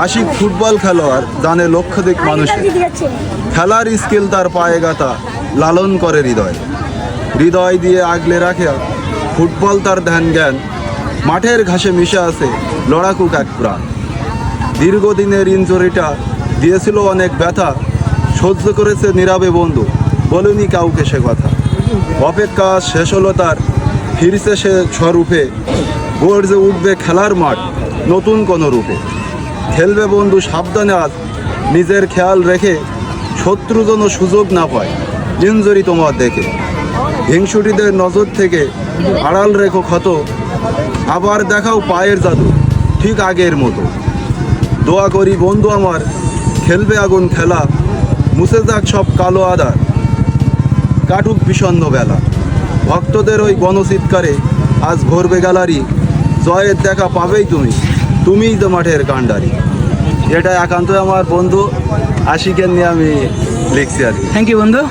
Ashiq football খেলোয়াড়, জানে লক্ষাধিক মানুষের খেলার স্কিল তার পায়ে গাঁথা, লালন করে হৃদয়। হৃদয় দিয়ে আগলে রাখে ফুটবল তার ধ্যান জ্ঞান, মাঠের ঘাসে মিশে আছে লড়াকু এক প্রাণ। দীর্ঘদিনের ইনজুরিটা দিয়েছিল অনেক ব্যথা, সহ্য করেছে নীরবে বন্ধু, বলেনি কাউকে সে কথা। অপেক্ষা শেষ হলো তার, ফিরছে সে স্বরূপে, গর্জে উঠবে খেলার মাঠ নতুন কোনো রূপে। খেলবে বন্ধু সাবধানে আজ, নিজের খেয়াল রেখে, শত্রু যেন সুযোগ না পায় ইনজুরি তোমার দেখে। হিংসুটিদের নজর থেকে আড়াল রেখো ক্ষত, আবার দেখাও পায়ের জাদু ঠিক আগের মতো। দোয়া করি বন্ধু আমার, খেলবে আগুন খেলা, মুছে যাক সব কালো আধার, কাটুক বিষণ্ণ বেলা। ভক্তদের ওই গণচিৎকারে আজ ভরবে গ্যালারি, জয়ের দেখা পাবেই তুমি, তুমিই তো মাঠের কাণ্ডারি। এটা একান্তই আমার বন্ধু আশিকের নিয়ে আমি লিখছি আর কি। থ্যাংক ইউ বন্ধু।